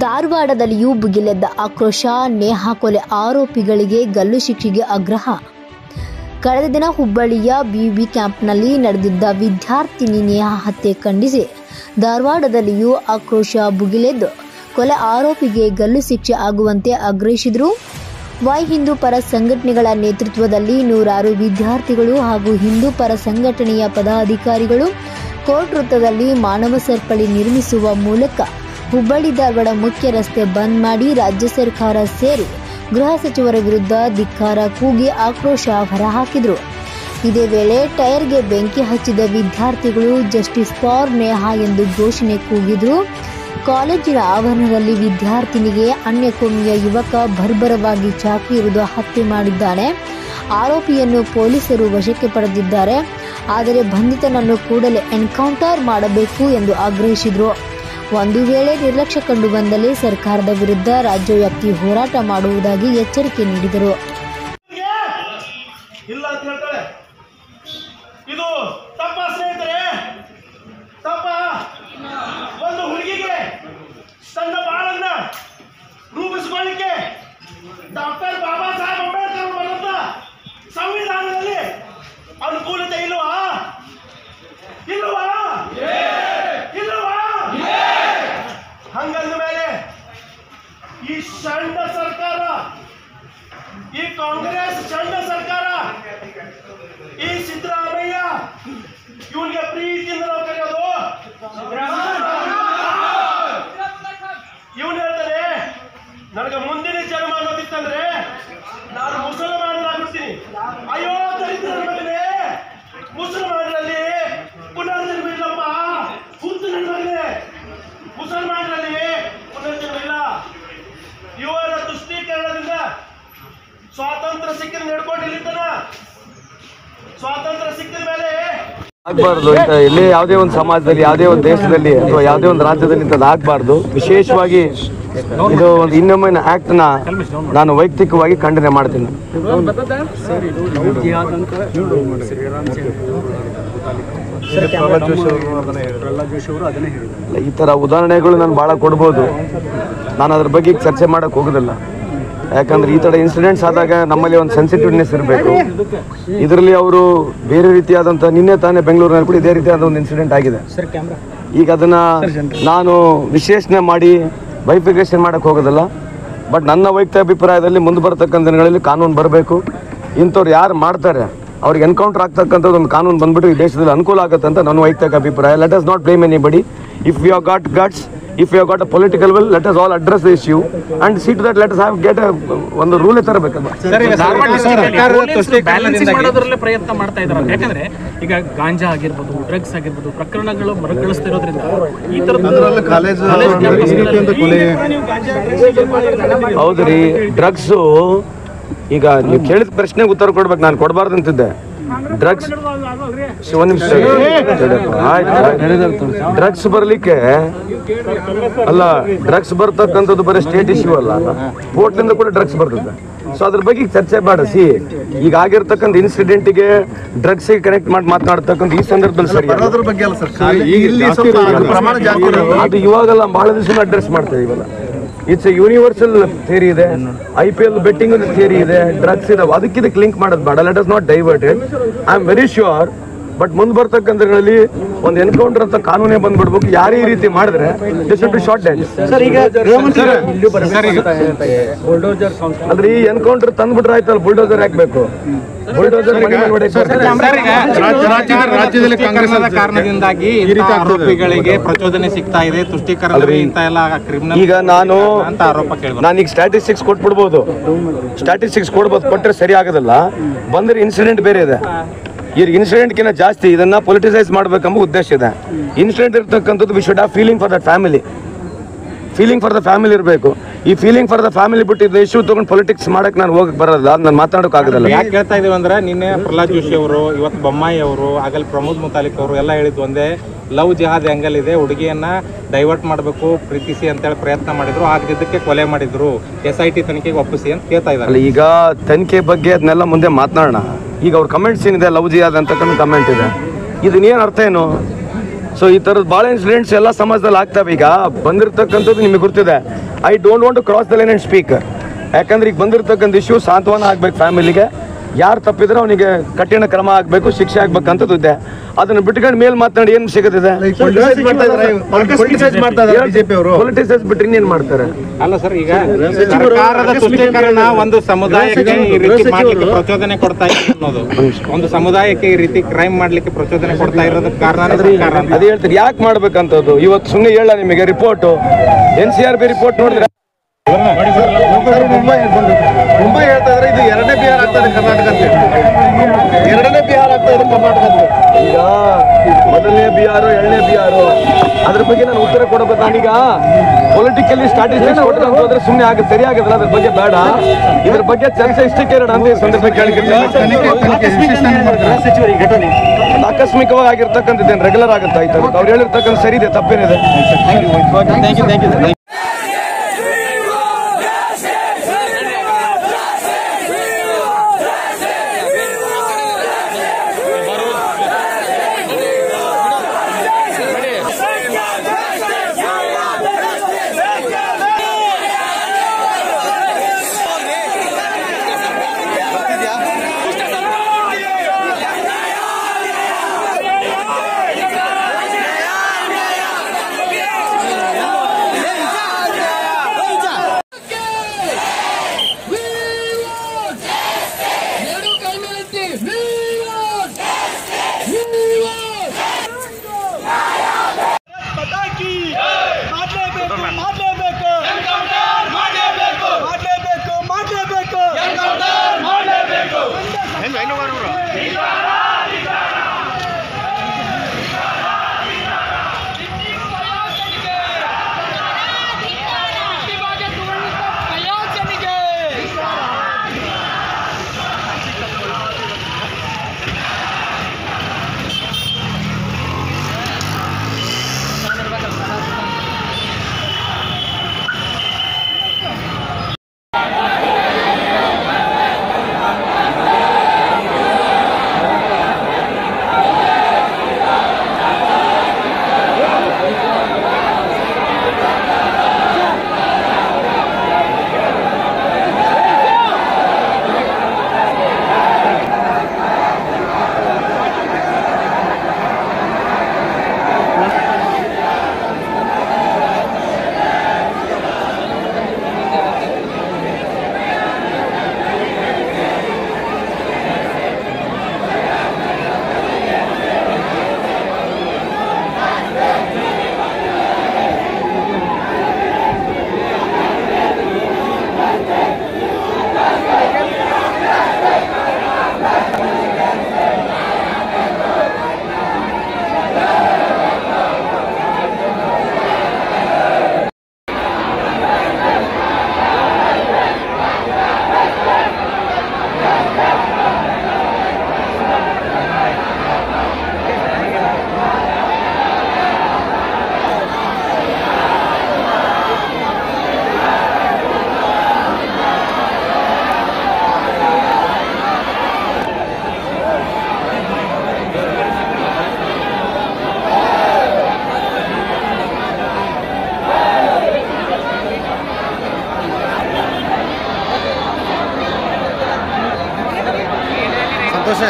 ಧಾರವಾಡದಲ್ಲಿಯೂ ಭುಗಿಲೆದ್ದ ಆಕ್ರೋಶ. ನೇಹಾ ಕೊಲೆ ಆರೋಪಿಗಳಿಗೆ ಗಲ್ಲು ಶಿಕ್ಷೆಗೆ ಆಗ್ರಹ. ಕಳೆದ ದಿನ ಹುಬ್ಬಳ್ಳಿಯ ಬಿಬಿ ಕ್ಯಾಂಪ್ನಲ್ಲಿ ನಡೆದಿದ್ದ ವಿದ್ಯಾರ್ಥಿನಿ ನೇಹಾ ಹತ್ಯೆ ಖಂಡಿಸಿ ಧಾರವಾಡದಲ್ಲಿಯೂ ಆಕ್ರೋಶ ಭುಗಿಲೆದ್ದು ಕೊಲೆ ಆರೋಪಿಗೆ ಗಲ್ಲು ಶಿಕ್ಷೆ ಆಗುವಂತೆ ಆಗ್ರಹಿಸಿದರು. ವೈ ಹಿಂದೂ ಪರ ಸಂಘಟನೆಗಳ ನೇತೃತ್ವದಲ್ಲಿ ನೂರಾರು ವಿದ್ಯಾರ್ಥಿಗಳು ಹಾಗೂ ಹಿಂದೂ ಪರ ಸಂಘಟನೆಯ ಪದಾಧಿಕಾರಿಗಳು ಕೋರ್ಟ್ ವೃತ್ತದಲ್ಲಿ ಮಾನವ ಸರಪಳಿ ನಿರ್ಮಿಸುವ ಮೂಲಕ ಹುಬ್ಬಳ್ಳಿ ಧಾರವಾಡ ಮುಖ್ಯ ರಸ್ತೆ ಬಂದ್ ಮಾಡಿ ರಾಜ್ಯ ಸರ್ಕಾರ ಸೇರಿ ಗೃಹ ಸಚಿವರ ವಿರುದ್ಧ ಧಿಕ್ಕಾರ ಕೂಗಿ ಆಕ್ರೋಶ ಹೊರಹಾಕಿದರು. ಇದೇ ವೇಳೆ ಟೈರ್ಗೆ ಬೆಂಕಿ ಹಚ್ಚಿದ ವಿದ್ಯಾರ್ಥಿಗಳು ಜಸ್ಟಿಸ್ ಫಾರ್ ನೇಹಾ ಎಂದು ಘೋಷಣೆ ಕೂಗಿದರು. ಕಾಲೇಜಿನ ಆವರಣದಲ್ಲಿ ವಿದ್ಯಾರ್ಥಿನಿಗೆ ಅನ್ಯಕೋಮಿಯ ಯುವಕ ಬರ್ಬರವಾಗಿ ಚಾಕು ಇರಿದು ಹತ್ಯೆ ಮಾಡಿದ್ದಾನೆ. ಆರೋಪಿಯನ್ನು ಪೊಲೀಸರು ವಶಕ್ಕೆ ಪಡೆದಿದ್ದಾರೆ. ಆದರೆ ಬಂಧಿತನನ್ನು ಕೂಡಲೇ ಎನ್ಕೌಂಟರ್ ಮಾಡಬೇಕು ಎಂದು ಆಗ್ರಹಿಸಿದರು. ಒಂದು ವೇಳೆ ನಿರ್ಲಕ್ಷ್ಯ ಕಂಡು ಬಂದಲ್ಲಿ ಸರ್ಕಾರದ ವಿರುದ್ಧ ರಾಜ್ಯವ್ಯಾಪ್ತಿ ಹೋರಾಟ ಮಾಡುವುದಾಗಿ ಎಚ್ಚರಿಕೆ ನೀಡಿದರು. ಒಂದು ಹುಡುಗಿಗೆ ತನ್ನ ಬಾಳನ್ನ ರೂಪಿಸಿಕೊಳ್ಳಿಕ್ಕೆ ಡಾಕ್ಟರ್ ಬಾಬಾ ಸಾಹೇಬ್ ಅಂಬೇಡ್ಕರ್ ಬರೆದ ಸಂವಿಧಾನದಲ್ಲಿ ಅನುಕೂಲತೆ ಇಲ್ವಾ? ಹಂಗಂದ ಮೇಲೆ ಈ ಸಣ್ಣ ಸರ್ಕಾರ, ಈ ಕಾಂಗ್ರೆಸ್ ಸಣ್ಣ ಸರ್ಕಾರ, ಈ ಸಿದ್ದರಾಮಯ್ಯ ಇವನಿಗೆ ಪ್ರೀತಿಯಿಂದ ನಾವು ಕರೆಯೋದು. ಇವನು ಹೇಳ್ತಾರೆ, ನನಗೆ ಮುಂದಿನ ಜನ್ಮ ಅನ್ನೋದಿತ್ತಂದ್ರೆ ನಾನು ಮುಸಲ್ಮಾನರಾಗ್ಬಿಡ್ತೀನಿ. ಅಯ್ಯೋ ದರಿದ್ರ ಮಗನೇ, ಮುಸಲ್ಮಾನರಲ್ಲಿ ಪುನರ್ಜನ್ಮ ಇಲ್ಲಪ್ಪ. ಹುಟ್ಟು ನನ್ನ ಮಗನೇ, ಮುಸಲ್ಮಾನರಲ್ಲಿ ಪುನರ್ಜನ್ಮ ಇಲ್ಲ. ಇವರ ತುಷ್ಟೀಕರಣದಿಂದ ಸ್ವಾತಂತ್ರ್ಯ ಸಿಕ್ಕಿದ ನಡ್ಕೊಂಡು ಇಲ್ಲಿದ್ದಾನ. ಸ್ವಾತಂತ್ರ್ಯ ಸಿಕ್ಕಿದ ಮೇಲೆ ಆಗಬಾರ್ದು. ಇಲ್ಲಿ ಯಾವುದೇ ಒಂದು ಸಮಾಜದಲ್ಲಿ, ಯಾವುದೇ ಒಂದು ದೇಶದಲ್ಲಿ ಅಥವಾ ಯಾವುದೇ ಒಂದು ರಾಜ್ಯದಲ್ಲಿ ಇಂಥದ್ದು ಆಗಬಾರ್ದು. ವಿಶೇಷವಾಗಿ ಇದು ಒಂದು ಇನ್ನೊಮ್ಮೆ ಆಕ್ಟ್ ನಾನು ವೈಯಕ್ತಿಕವಾಗಿ ಖಂಡನೆ ಮಾಡ್ತೀನಿ. ಈ ತರ ಉದಾಹರಣೆಗಳು ನಾನು ಬಹಳ ಕೊಡ್ಬೋದು. ನಾನು ಅದ್ರ ಬಗ್ಗೆ ಚರ್ಚೆ ಮಾಡಕ್ ಹೋಗೋದಿಲ್ಲ. ಯಾಕಂದ್ರೆ ಈ ತರ ಇನ್ಸಿಡೆಂಟ್ಸ್ ಆದಾಗ ನಮ್ಮಲ್ಲಿ ಒಂದು ಸೆನ್ಸಿಟಿವ್ನೆಸ್ ಇರಬೇಕು. ಇದರಲ್ಲಿ ಅವರು ಬೇರೆ ರೀತಿಯಾದಂಥ, ನಿನ್ನೆ ತಾನೇ ಬೆಂಗಳೂರಿನಲ್ಲಿ ಕೂಡ ಇದೇ ರೀತಿಯಾದ ಒಂದು ಇನ್ಸಿಡೆಂಟ್ ಆಗಿದೆ. ಈಗ ಅದನ್ನ ನಾನು ವಿಶ್ಲೇಷಣೆ ಮಾಡಿ ಬೈಫಿಕೇಶನ್ ಮಾಡಕ್ ಹೋಗೋದಿಲ್ಲ. ಬಟ್ ನನ್ನ ವೈಯಕ್ತಿಕ ಅಭಿಪ್ರಾಯದಲ್ಲಿ ಮುಂದೆ ಬರತಕ್ಕಂಥ ದಿನಗಳಲ್ಲಿ ಕಾನೂನು ಬರಬೇಕು. ಇಂಥವ್ರು ಯಾರು ಮಾಡ್ತಾರೆ ಅವ್ರಿಗೆ ಎನ್ಕೌಂಟರ್ ಆಗ್ತಕ್ಕಂಥದ್ದು ಒಂದು ಕಾನೂನು ಬಂದ್ಬಿಟ್ಟು ಈ ದೇಶದಲ್ಲಿ ಅನುಕೂಲ ಆಗುತ್ತೆ ಅಂತ ನನ್ನ ವೈಯಕ್ತಿಕ ಅಭಿಪ್ರಾಯ. Let us not blame anybody. If you have got guts, if you have got a political will, let us all address the issue and see to that let us have get a ಒಂದು rule ತರಬೇಕಲ್ಲ. Balancing ಮಾಡೋದ್ರಲ್ಲೇ ಪ್ರಯತ್ನ ಮಾಡ್ತಾ ಇದ್ದಾರೆ. ಯಾಕಂದ್ರೆ ಈಗ ಗಾಂಜಾ ಆಗಿರ್ಬೋದು, drugs ಆಗಿರ್ಬೋದು ಪ್ರಕರಣಗಳು ಮರುಕಳಿಸ್ತಿರೋದ್ರಿಂದ ಈ ತರದ ಕಾಲೇಜ್ ಹೌದ್ರಿ. ಡ್ರಗ್ಸು ಈಗ ನೀವು ಕೇಳಿದ ಪ್ರಶ್ನೆಗೆ ಉತ್ತರ ಕೊಡ್ಬೇಕು. ನಾನು ಕೊಡಬಾರ್ದು ಅಂತಿದ್ದೆ. ಡ್ರಗ್ಸ್ ಡ್ರಗ್ಸ್ ಬರ್ಲಿಕ್ಕೆ ಅಲ್ಲ, ಡ್ರಗ್ಸ್ ಬರ್ತಕ್ಕಂಥದ್ದು ಬರೀ ಸ್ಟೇಟ್ ಇಶ್ಯೂ ಅಲ್ಲ, ಕೋರ್ಟ್ಲಿಂದ ಕೂಡ ಡ್ರಗ್ಸ್ ಬರ್ತದೆ. ಸೊ ಅದ್ರ ಬಗ್ಗೆ ಚರ್ಚೆ ಮಾಡಿಸಿ ಈಗ ಆಗಿರ್ತಕ್ಕಂಥ ಇನ್ಸಿಡೆಂಟ್ಗೆ ಡ್ರಗ್ಸಿಗೆ ಕನೆಕ್ಟ್ ಮಾಡಿ ಮಾತನಾಡ್ತಕ್ಕಂಥ ಈ ಸಂದರ್ಭದಲ್ಲಿ ಸರಿ ಅದು ಇವಾಗೆಲ್ಲ ಬಹಳ ದಿವಸ ಅಡ್ರೆಸ್ ಮಾಡ್ತೇವೆ. ಇವೆಲ್ಲ ಇಟ್ಸ್ ಎ ಯೂನಿವರ್ಸಲ್ ಥಿಯರಿ ಇದೆ. IPL ಬೆಟ್ಟಿಂಗ್ ಒಂದು ಥಿಯರಿ ಇದೆ, ಡ್ರಗ್ಸ್ ಇದೆ. ಅದಕ್ಕಿದಕ್ಕೆ ಲಿಂಕ್ ಮಾಡೋದು ಬೇಡ. Let us not diverted. I am very sure. But ಮುಂದೆ ಬರ್ತಕ್ಕಂಥದ್ರಲ್ಲಿ ಒಂದು ಎನ್ಕೌಂಟರ್ ಅಂತ ಕಾನೂನೇ ಬಂದ್ಬಿಡ್ಬೇಕು. ಯಾರೇ ಈ ರೀತಿ ಮಾಡಿದ್ರೆ ಶಾರ್ಟ್ ಡೆಡ್. ಅಲ್ರಿ ಎನ್ಕೌಂಟರ್ ತಂದ್ಬಿಟ್ರೆ ಆಯ್ತಲ್ಲ, ಬುಲ್ಡೋಸರ್ ಹಾಕ್ಬೇಕು. ಬುಲ್ಡೋಸರ್ ರಾಜ್ಯದಲ್ಲಿ ಕಾಂಗ್ರೆಸ್ ಕಾರಣದಿಂದಾಗಿ ಆರೋಪಿಗಳಿಗೆ ಪ್ರಚೋದನೆ ಸಿಗ್ತಾ ಇದೆ, ತುಷ್ಟೀಕರಣ ಈಗ ನಾನೀಗ ಸ್ಟ್ಯಾಟಿಸ್ಟಿಕ್ಸ್ ಕೊಟ್ಬಿಡ್ಬೋದು. ಸ್ಟ್ಯಾಟಿಸ್ಟಿಕ್ಸ್ ಕೊಟ್ರೆ ಸರಿ ಆಗೋದಿಲ್ಲ. ಬಂದ್ರೆ ಇನ್ಸಿಡೆಂಟ್ ಬೇರೆ ಇದೆ. ಈ ಇನ್ಸಿಡೆಂಟ್ಗಿಂತ ಜಾಸ್ತಿ ಇದನ್ನ ಪೊಲಿಟಿಸೈಸ್ ಮಾಡಬೇಕೆಂಬ ಉದ್ದೇಶ ಇದೆ. ಇನ್ಸಿಡೆಂಟ್ ಇರ್ತಕ್ಕಂಥದ್ದು we should have feeling for that family. Feeling for the family ಇರಬೇಕು. ಈ ಫೀಲಿಂಗ್ ಫಾರ್ ದ ಫ್ಯಾಮಿಲಿ ಬಿಟ್ಟು ಇದು ಇಶ್ಯೂ ತಗೊಂಡು ಪೊಲಿಟಿಕ್ಸ್ ಮಾಡಕ್ಕೆ ನಾನು ಹೋಗಕ್ಕೆ ಬರೋದಿಲ್ಲ. ನಾನು ಮಾತಾಡೋಕೆ ಆಗೋದಿಲ್ಲ. ಯಾಕೆ ಹೇಳ್ತಾ ಇದೀವಿ ಅಂದ್ರೆ, ನಿನ್ನೆ ಪ್ರಹ್ಲಾದ್ ಜೋಶಿ ಅವರು, ಇವತ್ತು ಬೊಮ್ಮಾಯಿ ಅವರು, ಆಗಲ್ ಪ್ರಮೋದ್ ಮುತಾಲಿಕ್ ಅವರು ಎಲ್ಲ ಹೇಳಿದ್ದು ಒಂದೇ, ಲವ್ ಜಿಹಾದ್ ಆ್ಯಂಗಲ್ ಇದೆ. ಹುಡುಗಿಯನ್ನ ಡೈವರ್ಟ್ ಮಾಡಬೇಕು, ಪ್ರೀತಿಸಿ ಅಂತೇಳಿ ಪ್ರಯತ್ನ ಮಾಡಿದ್ರು. ಆಗದಿದ್ದಕ್ಕೆ ಕೊಲೆ ಮಾಡಿದ್ರು. SIT ತನಿಖೆಗೆ ಒಪ್ಪಿಸಿ ಅಂತ ಕೇಳ್ತಾ ಇದ್ದಾರೆ. ಈಗ ತನಿಖೆ ಬಗ್ಗೆ ಅದನ್ನೆಲ್ಲ ಮುಂದೆ ಮಾತನಾಡೋಣ. ಈಗ ಅವ್ರ ಕಮೆಂಟ್ಸ್ ಏನಿದೆ, ಲವ್ ಜಿಹಾದ್ ಅಂತಕ್ಕಂಥ ಕಮೆಂಟ್ ಇದೆ. ಇದನ್ನೇನು ಅರ್ಥ ಏನು? ಸೊ ಈ ಥರದ ಭಾಳ ಇನ್ಸಿಡೆಂಟ್ಸ್ ಎಲ್ಲ ಸಮಾಜದಲ್ಲಿ ಆಗ್ತವೆ. ಈಗ ಬಂದಿರತಕ್ಕಂಥದ್ದು ನಿಮಗೆ ಗೊತ್ತಿದೆ. I don't want to cross the line and speak. ಯಾಕಂದ್ರೆ ಈಗ ಬಂದಿರತಕ್ಕಂಥ ಇಶ್ಯೂ ಸಾಂತ್ವನ ಆಗ್ಬೇಕು ಫ್ಯಾಮಿಲಿಗೆ. ಯಾರು ತಪ್ಪಿದ್ರೆ ಅವನಿಗೆ ಕಠಿಣ ಕ್ರಮ ಆಗಬೇಕು, ಶಿಕ್ಷೆ ಆಗ್ಬೇಕಂತದ್ದು ಇದೆ. ಅದನ್ನು ಬಿಟ್ಕೊಂಡು ಮೇಲ್ ಮಾತನಾಡಿ ಏನು ಸಿಗುತ್ತಿದೆ? ಪೊಲಿಟಿಸೈಸ್ ಬಿಟ್ರೆ ಇನ್ನೇನು ಮಾಡ್ತಾರೆ? ಅಲ್ಲ ಸರ್, ಈಗ ಸರ್ಕಾರದ ತುಷ್ಟೀಕರಣ ಒಂದು ಸಮುದಾಯಕ್ಕೆ ಈ ರೀತಿ ಮಾಡ್ಲಿಕ್ಕೆ ಪ್ರಚೋದನೆ ಕೊಡ್ತಾ ಇದೆ ಅನ್ನೋದು, ಒಂದು ಸಮುದಾಯಕ್ಕೆ ಈ ರೀತಿ ಕ್ರೈಮ್ ಮಾಡ್ಲಿಕ್ಕೆ ಪ್ರಚೋದನೆ ಕೊಡ್ತಾ ಇರೋದಕ್ಕೆ ಕಾರಣ ಅದೇ ಹೇಳ್ತಾರೆ. ಯಾಕೆ ಮಾಡ್ಬೇಕಂತದ್ದು? ಇವತ್ತು ಸುಮ್ಮನೆ ಹೇಳ ನಿಮಗೆ ರಿಪೋರ್ಟು NCRB ರಿಪೋರ್ಟ್ ನೋಡಿದ್ರೆ ಮುಂಬೈ ಹೇಳ್ತಾ ಇದ್ರೆ ಇದು ಎರಡನೇ ಬಿಹಾರ ಆಗ್ತದೆ ಕರ್ನಾಟಕ ಅಂತ. ಎರಡನೇ ಬಿಹಾರ ಆಗ್ತಾ ಇದೆ ಕರ್ನಾಟಕ ಅಂತ. ಈಗ ಮೊದಲನೇ ಬಿಹಾರು, ಎರಡನೇ ಬಿಹಾರು, ಅದ್ರ ಬಗ್ಗೆ ನಾನು ಉತ್ತರ ಕೊಡಬೇಕು. ನಾನೀಗ ಪೊಲಿಟಿಕಲಿ ಸ್ಟ್ಯಾಟಿಸ್ಟಿಕ್ಸ್ ಹೋದ್ರೆ ಸುಮ್ಮನೆ ಆಗುತ್ತೆ, ಸರಿ ಆಗುತ್ತಲ್ಲ, ಅದ್ರ ಬಗ್ಗೆ ಬೇಡ. ಇದ್ರ ಬಗ್ಗೆ ಚರ್ಚೆ ಇಷ್ಟಕ್ಕೆ ಇರೋಣ ಅಂತ ಈ ಸಂದರ್ಭ ಕೇಳಿದ್ರೆ ಆಕಸ್ಮಿಕವಾಗಿ ಆಗಿರ್ತಕ್ಕಂಥದ್ದೇನು ರೆಗ್ಯುಲರ್ ಆಗುತ್ತೆ ಆಯ್ತು. ಅವ್ರು ಹೇಳಿರ್ತಕ್ಕಂಥ ಸರಿ ಇದೆ, ತಪ್ಪೇನಿದೆ? ಸಂತೋಷ.